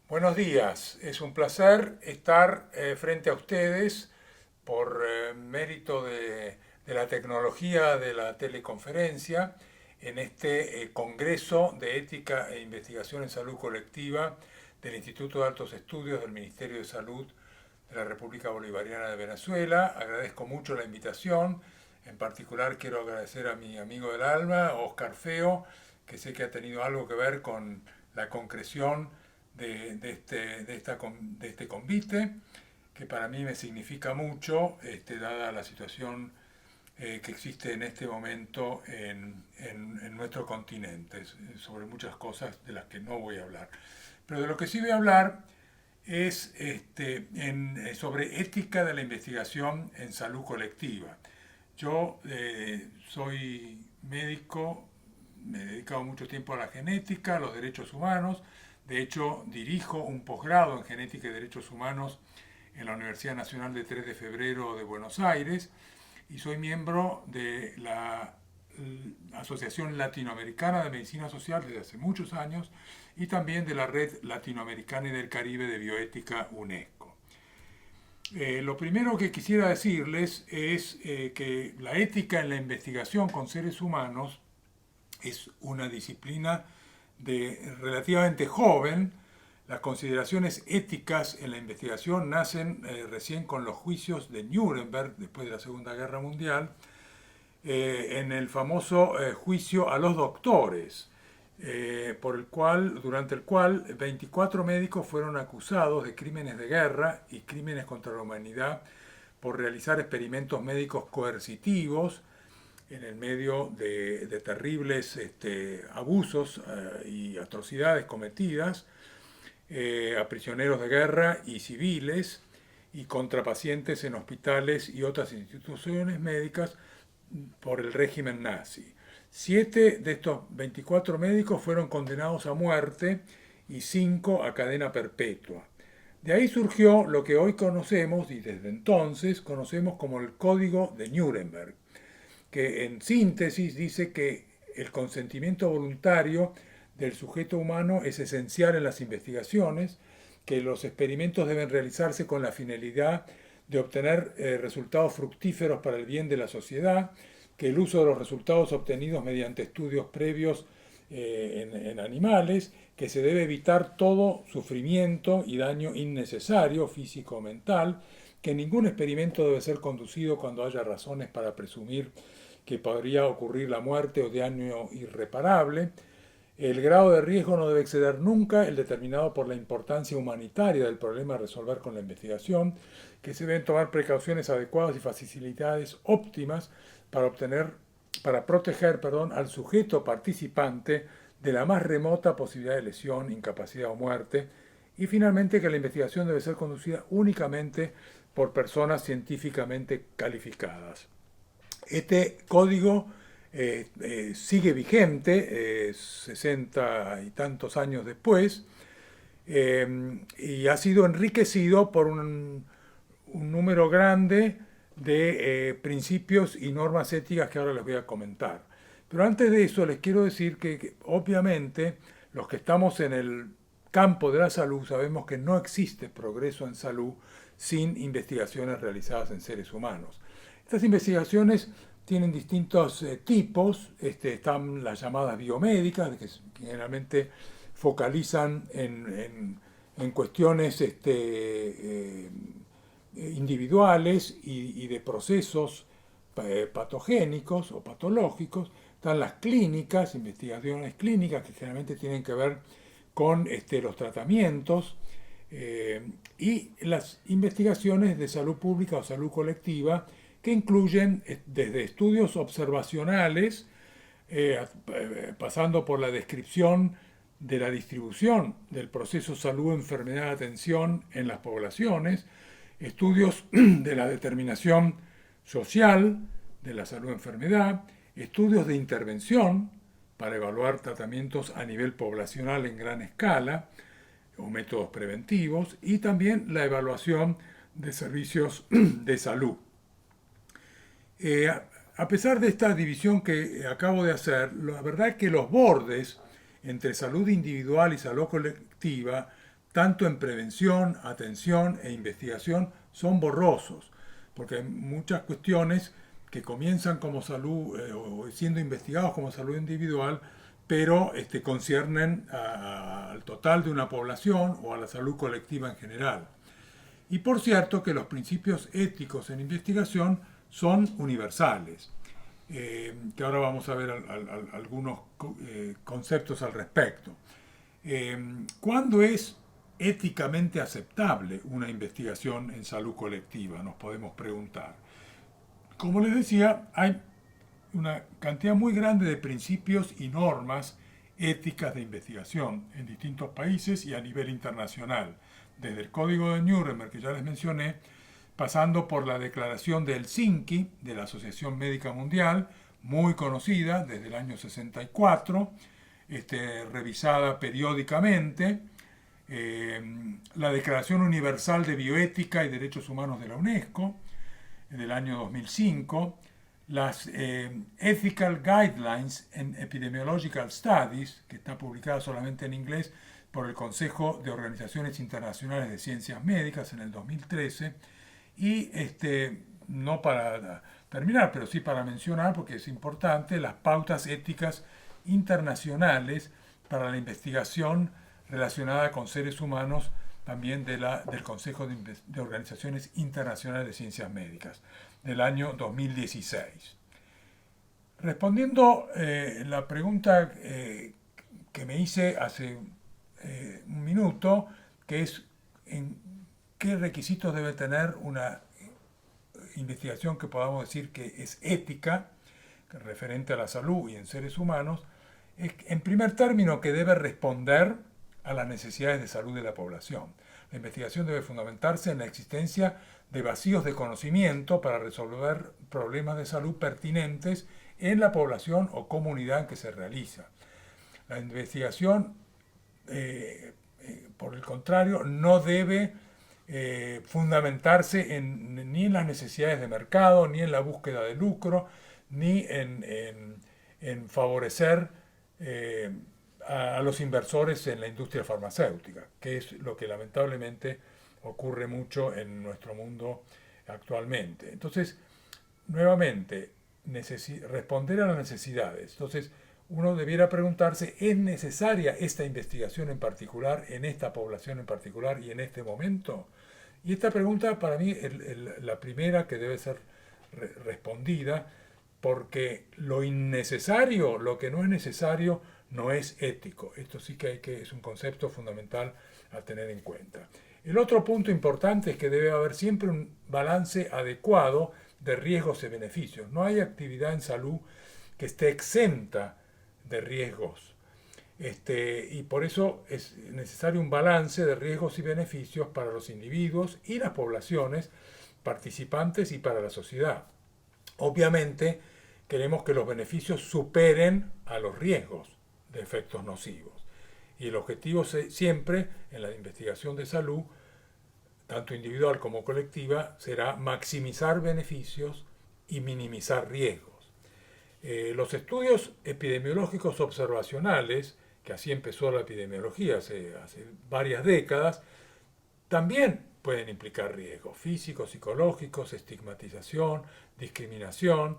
Buenos días, es un placer estar frente a ustedes por mérito de la tecnología de la teleconferencia en este Congreso de Ética e Investigación en Salud Colectiva del Instituto de Altos Estudios del Ministerio de Salud de la República Bolivariana de Venezuela. Agradezco mucho la invitación. En particular quiero agradecer a mi amigo del alma, Oscar Feo, que sé que ha tenido algo que ver con la concreción de este convite, que para mí me significa mucho, dada la situación que existe en este momento en nuestro continente, sobre muchas cosas de las que no voy a hablar. Pero de lo que sí voy a hablar es sobre ética de la investigación en salud colectiva. Yo soy médico, me he dedicado mucho tiempo a la genética, a los derechos humanos. De hecho, dirijo un posgrado en genética y derechos humanos en la Universidad Nacional de 3 de Febrero de Buenos Aires y soy miembro de la Asociación Latinoamericana de Medicina Social desde hace muchos años y también de la Red Latinoamericana y del Caribe de Bioética UNESCO. Lo primero que quisiera decirles es que la ética en la investigación con seres humanos es una disciplina relativamente joven. Las consideraciones éticas en la investigación nacen recién con los juicios de Nuremberg, después de la Segunda Guerra Mundial, en el famoso juicio a los doctores, durante el cual 24 médicos fueron acusados de crímenes de guerra y crímenes contra la humanidad por realizar experimentos médicos coercitivos en el medio de terribles abusos y atrocidades cometidas a prisioneros de guerra y civiles y contra pacientes en hospitales y otras instituciones médicas por el régimen nazi. 7 de estos 24 médicos fueron condenados a muerte y 5 a cadena perpetua. De ahí surgió lo que hoy conocemos y desde entonces conocemos como el Código de Nuremberg, que en síntesis dice que el consentimiento voluntario del sujeto humano es esencial en las investigaciones, que los experimentos deben realizarse con la finalidad de obtener resultados fructíferos para el bien de la sociedad, que el uso de los resultados obtenidos mediante estudios previos en animales, que se debe evitar todo sufrimiento y daño innecesario, físico o mental, que ningún experimento debe ser conducido cuando haya razones para presumir que podría ocurrir la muerte o daño irreparable. El grado de riesgo no debe exceder nunca el determinado por la importancia humanitaria del problema a resolver con la investigación, que se deben tomar precauciones adecuadas y facilidades óptimas para proteger, al sujeto participante de la más remota posibilidad de lesión, incapacidad o muerte, y finalmente que la investigación debe ser conducida únicamente por personas científicamente calificadas. Este código sigue vigente 60 y tantos años después y ha sido enriquecido por un número grande de principios y normas éticas que ahora les voy a comentar. Pero antes de eso les quiero decir que obviamente los que estamos en el campo de la salud sabemos que no existe progreso en salud sin investigaciones realizadas en seres humanos. Estas investigaciones tienen distintos tipos. Están las llamadas biomédicas, que generalmente focalizan en cuestiones individuales y de procesos patogénicos o patológicos. Están las clínicas, investigaciones clínicas, que generalmente tienen que ver con los tratamientos, y las investigaciones de salud pública o salud colectiva, que incluyen desde estudios observacionales, pasando por la descripción de la distribución del proceso salud-enfermedad-atención en las poblaciones, estudios de la determinación social de la salud-enfermedad, estudios de intervención para evaluar tratamientos a nivel poblacional en gran escala o métodos preventivos, y también la evaluación de servicios de salud. A pesar de esta división que acabo de hacer, la verdad es que los bordes entre salud individual y salud colectiva tanto en prevención, atención e investigación, son borrosos, porque hay muchas cuestiones que comienzan como salud o siendo investigados como salud individual, pero conciernen al total de una población o a la salud colectiva en general. Y por cierto que los principios éticos en investigación son universales, que ahora vamos a ver algunos conceptos al respecto. ¿Cuándo es éticamente aceptable una investigación en salud colectiva? Nos podemos preguntar. Como les decía, hay una cantidad muy grande de principios y normas éticas de investigación en distintos países y a nivel internacional, desde el Código de Nuremberg, que ya les mencioné, pasando por la Declaración de Helsinki, de la Asociación Médica Mundial, muy conocida desde el año 64, revisada periódicamente, la Declaración Universal de Bioética y Derechos Humanos de la UNESCO, del año 2005, las Ethical Guidelines in Epidemiological Studies, que está publicada solamente en inglés por el Consejo de Organizaciones Internacionales de Ciencias Médicas en el 2013, y no para terminar, pero sí para mencionar, porque es importante, las pautas éticas internacionales para la investigación relacionada con seres humanos, también del Consejo de Organizaciones Internacionales de Ciencias Médicas, del año 2016. Respondiendo la pregunta que me hice hace un minuto, que es en qué requisitos debe tener una investigación que podamos decir que es ética, referente a la salud y en seres humanos, es en primer término que debe responder a las necesidades de salud de la población. La investigación debe fundamentarse en la existencia de vacíos de conocimiento para resolver problemas de salud pertinentes en la población o comunidad en que se realiza. La investigación, por el contrario, no debe fundamentarse ni en las necesidades de mercado, ni en la búsqueda de lucro, ni en favorecer a los inversores en la industria farmacéutica, que es lo que lamentablemente ocurre mucho en nuestro mundo actualmente. Entonces, nuevamente, responder a las necesidades. Entonces, uno debiera preguntarse, ¿es necesaria esta investigación en particular, en esta población en particular y en este momento? Y esta pregunta para mí es la primera que debe ser respondida, porque lo innecesario, lo que no es necesario, no es ético. Esto sí que es un concepto fundamental a tener en cuenta. El otro punto importante es que debe haber siempre un balance adecuado de riesgos y beneficios. No hay actividad en salud que esté exenta de riesgos. Y por eso es necesario un balance de riesgos y beneficios para los individuos y las poblaciones participantes y para la sociedad. Obviamente, queremos que los beneficios superen a los riesgos de efectos nocivos. Y el objetivo siempre en la investigación de salud, tanto individual como colectiva, será maximizar beneficios y minimizar riesgos. Los estudios epidemiológicos observacionales, que así empezó la epidemiología hace varias décadas, también pueden implicar riesgos físicos, psicológicos, estigmatización, discriminación.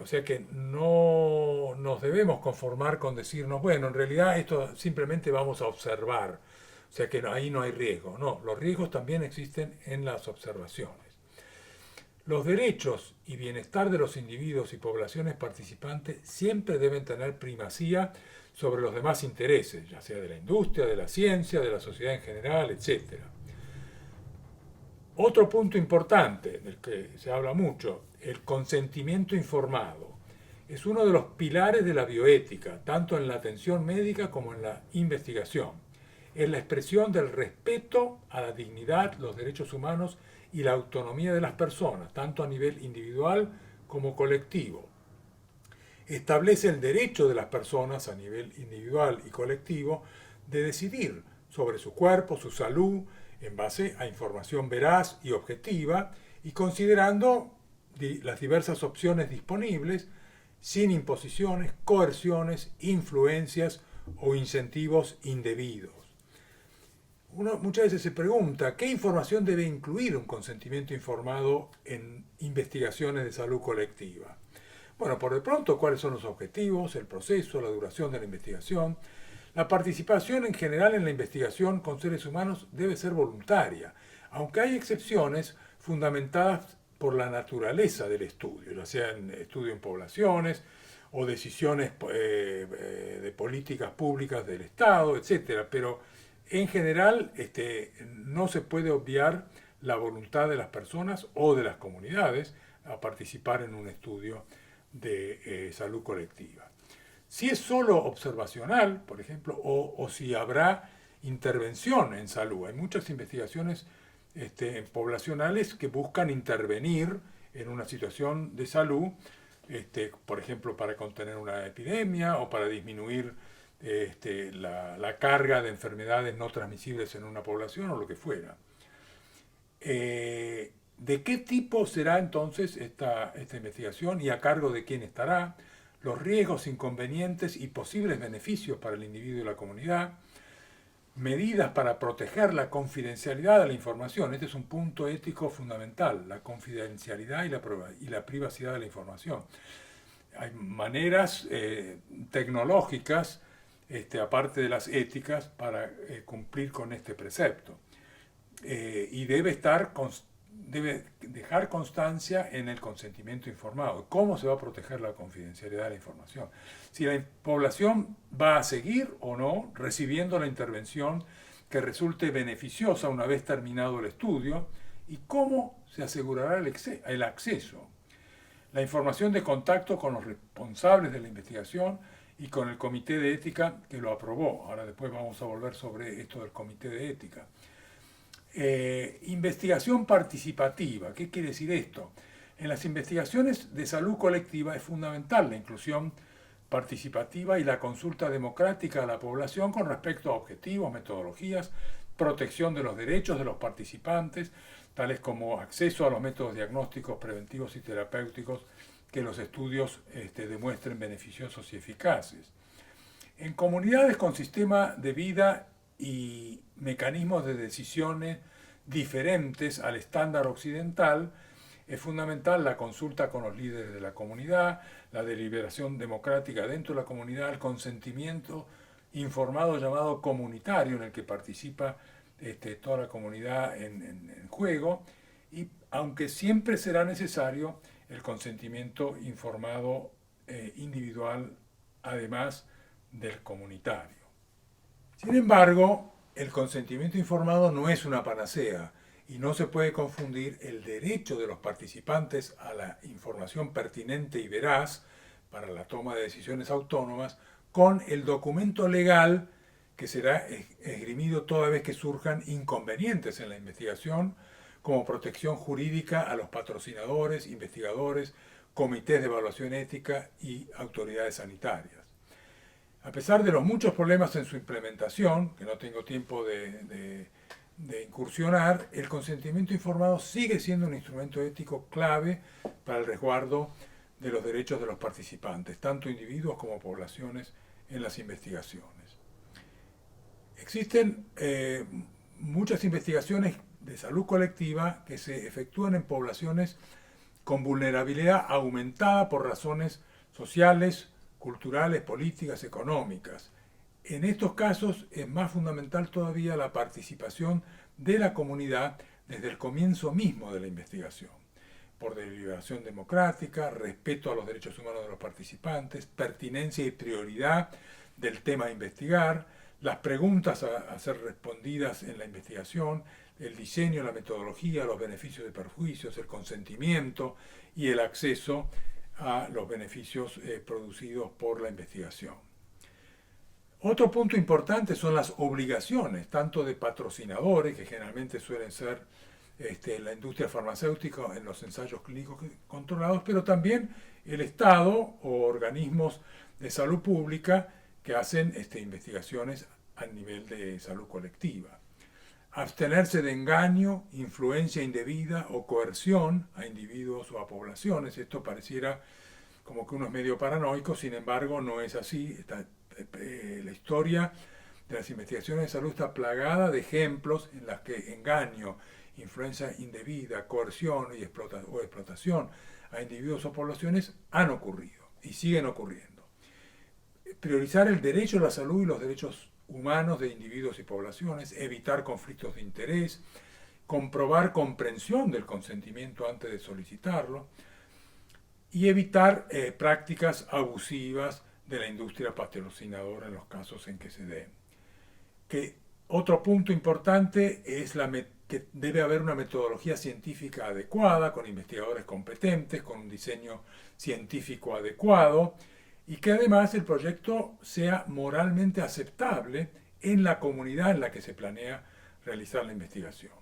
O sea que no nos debemos conformar con decirnos, bueno, en realidad esto simplemente vamos a observar. O sea que ahí no hay riesgo. No, los riesgos también existen en las observaciones. Los derechos y bienestar de los individuos y poblaciones participantes siempre deben tener primacía sobre los demás intereses, ya sea de la industria, de la ciencia, de la sociedad en general, etc. Otro punto importante, del que se habla mucho, el consentimiento informado. Es uno de los pilares de la bioética, tanto en la atención médica como en la investigación. Es la expresión del respeto a la dignidad, los derechos humanos y la autonomía de las personas, tanto a nivel individual como colectivo. Establece el derecho de las personas a nivel individual y colectivo de decidir sobre su cuerpo, su salud, en base a información veraz y objetiva y considerando las diversas opciones disponibles sin imposiciones, coerciones, influencias o incentivos indebidos. Uno muchas veces se pregunta, ¿qué información debe incluir un consentimiento informado en investigaciones de salud colectiva? Bueno, por de pronto, ¿cuáles son los objetivos, el proceso, la duración de la investigación? La participación en general en la investigación con seres humanos debe ser voluntaria, aunque hay excepciones fundamentadas por la naturaleza del estudio, ya sea en estudio en poblaciones o decisiones de políticas públicas del Estado, etcétera. Pero en general no se puede obviar la voluntad de las personas o de las comunidades a participar en un estudio de salud colectiva. Si es solo observacional, por ejemplo, o si habrá intervención en salud. Hay muchas investigaciones poblacionales que buscan intervenir en una situación de salud, por ejemplo, para contener una epidemia o para disminuir la carga de enfermedades no transmisibles en una población o lo que fuera. ¿De qué tipo será entonces esta investigación y a cargo de quién estará? Los riesgos, inconvenientes y posibles beneficios para el individuo y la comunidad, medidas para proteger la confidencialidad de la información. Este es un punto ético fundamental, la confidencialidad y la privacidad de la información. Hay maneras tecnológicas, aparte de las éticas, para cumplir con este precepto. Y debe dejar constancia en el consentimiento informado. ¿Cómo se va a proteger la confidencialidad de la información? Si la población va a seguir o no recibiendo la intervención que resulte beneficiosa una vez terminado el estudio y cómo se asegurará el acceso. La información de contacto con los responsables de la investigación y con el comité de ética que lo aprobó. Ahora después vamos a volver sobre esto del comité de ética. Investigación participativa. ¿Qué quiere decir esto? En las investigaciones de salud colectiva es fundamental la inclusión participativa y la consulta democrática a la población con respecto a objetivos, metodologías, protección de los derechos de los participantes, tales como acceso a los métodos diagnósticos, preventivos y terapéuticos que los estudios demuestren beneficiosos y eficaces. En comunidades con sistema de vida y mecanismos de decisiones diferentes al estándar occidental, es fundamental la consulta con los líderes de la comunidad, la deliberación democrática dentro de la comunidad, el consentimiento informado llamado comunitario en el que participa toda la comunidad en juego, y aunque siempre será necesario el consentimiento informado individual además del comunitario. Sin embargo, el consentimiento informado no es una panacea y no se puede confundir el derecho de los participantes a la información pertinente y veraz para la toma de decisiones autónomas con el documento legal que será esgrimido toda vez que surjan inconvenientes en la investigación, como protección jurídica a los patrocinadores, investigadores, comités de evaluación ética y autoridades sanitarias. A pesar de los muchos problemas en su implementación, que no tengo tiempo de incursionar, el consentimiento informado sigue siendo un instrumento ético clave para el resguardo de los derechos de los participantes, tanto individuos como poblaciones, en las investigaciones. Existen muchas investigaciones de salud colectiva que se efectúan en poblaciones con vulnerabilidad aumentada por razones sociales, culturales, políticas, económicas. En estos casos es más fundamental todavía la participación de la comunidad desde el comienzo mismo de la investigación, por deliberación democrática, respeto a los derechos humanos de los participantes, pertinencia y prioridad del tema a investigar, las preguntas a ser respondidas en la investigación, el diseño, la metodología, los beneficios y perjuicios, el consentimiento y el acceso a los beneficios producidos por la investigación. Otro punto importante son las obligaciones, tanto de patrocinadores, que generalmente suelen ser la industria farmacéutica en los ensayos clínicos controlados, pero también el Estado o organismos de salud pública que hacen investigaciones a nivel de salud colectiva. Abstenerse de engaño, influencia indebida o coerción a individuos o a poblaciones. Esto pareciera como que uno es medio paranoico, sin embargo no es así. La historia de las investigaciones de salud está plagada de ejemplos en las que engaño, influencia indebida, coerción o explotación a individuos o poblaciones han ocurrido y siguen ocurriendo. Priorizar el derecho a la salud y los derechos humanos de individuos y poblaciones, evitar conflictos de interés, comprobar comprensión del consentimiento antes de solicitarlo y evitar prácticas abusivas de la industria patrocinadora en los casos en que se den. Otro punto importante es que debe haber una metodología científica adecuada, con investigadores competentes, con un diseño científico adecuado, y que además el proyecto sea moralmente aceptable en la comunidad en la que se planea realizar la investigación.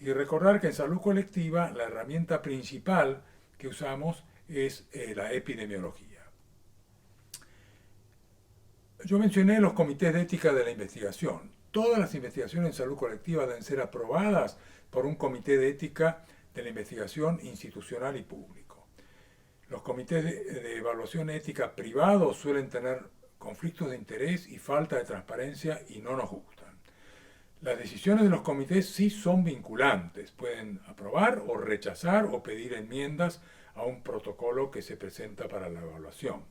Y recordar que en salud colectiva la herramienta principal que usamos es la epidemiología. Yo mencioné los comités de ética de la investigación. Todas las investigaciones en salud colectiva deben ser aprobadas por un comité de ética de la investigación institucional y público. Los comités de evaluación ética privados suelen tener conflictos de interés y falta de transparencia y no nos gustan. Las decisiones de los comités sí son vinculantes, pueden aprobar o rechazar o pedir enmiendas a un protocolo que se presenta para la evaluación.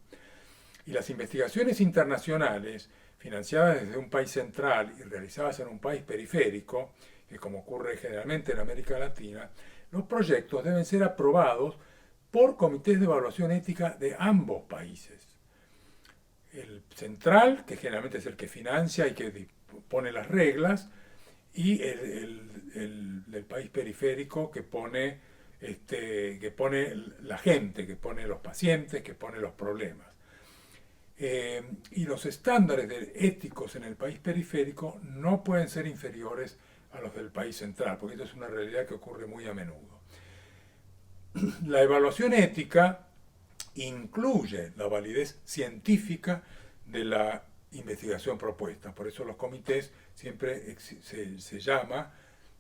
Y las investigaciones internacionales, financiadas desde un país central y realizadas en un país periférico, que como ocurre generalmente en América Latina, los proyectos deben ser aprobados por comités de evaluación ética de ambos países. El central, que generalmente es el que financia y que pone las reglas, y el del país periférico que pone la gente, que pone los pacientes, que pone los problemas. Y los estándares éticos en el país periférico no pueden ser inferiores a los del país central, porque esto es una realidad que ocurre muy a menudo. La evaluación ética incluye la validez científica de la investigación propuesta. Por eso los comités siempre se llama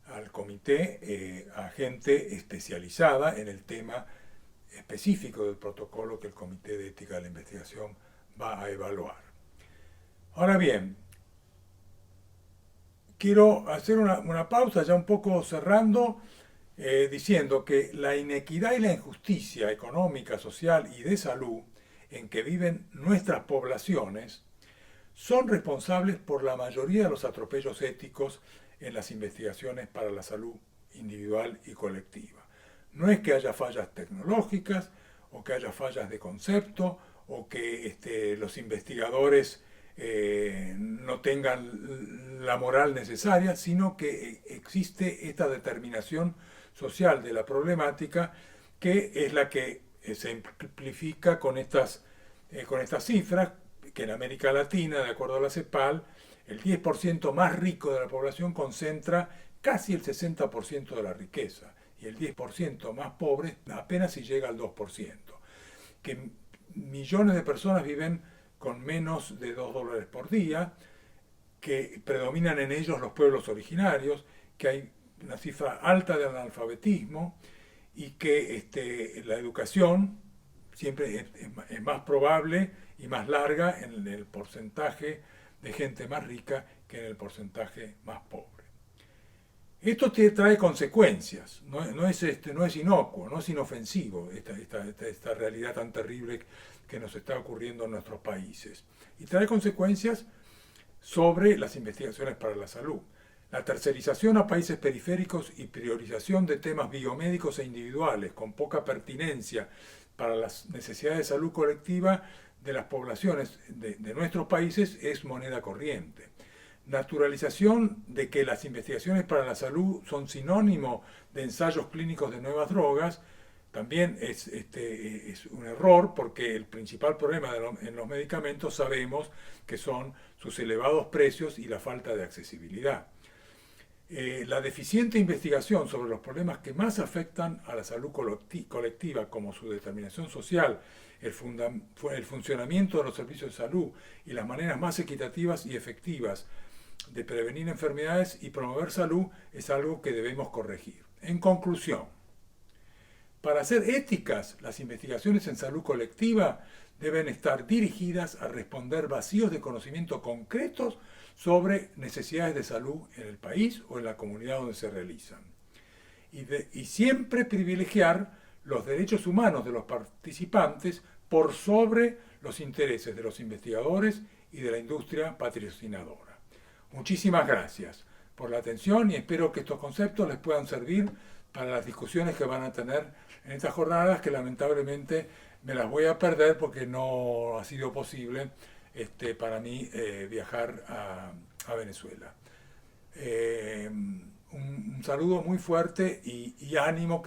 al comité a gente especializada en el tema específico del protocolo que el comité de ética de la investigación va a evaluar. Ahora bien, quiero hacer una pausa ya un poco cerrando, diciendo que la inequidad y la injusticia económica, social y de salud en que viven nuestras poblaciones son responsables por la mayoría de los atropellos éticos en las investigaciones para la salud individual y colectiva. No es que haya fallas tecnológicas o que haya fallas de concepto o que los investigadores no tengan la moral necesaria, sino que existe esta determinación social de la problemática que es la que se ejemplifica con estas cifras, que en América Latina, de acuerdo a la CEPAL, el 10% más rico de la población concentra casi el 60% de la riqueza y el 10% más pobre apenas si llega al 2%. Que millones de personas viven con menos de $2 por día, que predominan en ellos los pueblos originarios, que hay una cifra alta de analfabetismo y que la educación siempre es más probable y más larga en el porcentaje de gente más rica que en el porcentaje más pobre. Esto trae consecuencias, no es inocuo, no es inofensivo esta realidad tan terrible que nos está ocurriendo en nuestros países. Y trae consecuencias sobre las investigaciones para la salud. La tercerización a países periféricos y priorización de temas biomédicos e individuales con poca pertinencia para las necesidades de salud colectiva de las poblaciones de nuestros países es moneda corriente. Naturalización de que las investigaciones para la salud son sinónimo de ensayos clínicos de nuevas drogas también es un error, porque el principal problema en los medicamentos sabemos que son sus elevados precios y la falta de accesibilidad. La deficiente investigación sobre los problemas que más afectan a la salud colectiva, como su determinación social, el funcionamiento de los servicios de salud y las maneras más equitativas y efectivas de prevenir enfermedades y promover salud, es algo que debemos corregir. En conclusión, para ser éticas, las investigaciones en salud colectiva deben estar dirigidas a responder vacíos de conocimiento concretos sobre necesidades de salud en el país o en la comunidad donde se realizan. Y siempre privilegiar los derechos humanos de los participantes por sobre los intereses de los investigadores y de la industria patrocinadora. Muchísimas gracias por la atención y espero que estos conceptos les puedan servir para las discusiones que van a tener en estas jornadas, que lamentablemente me las voy a perder porque no ha sido posible para mí viajar a Venezuela. Un saludo muy fuerte y ánimo.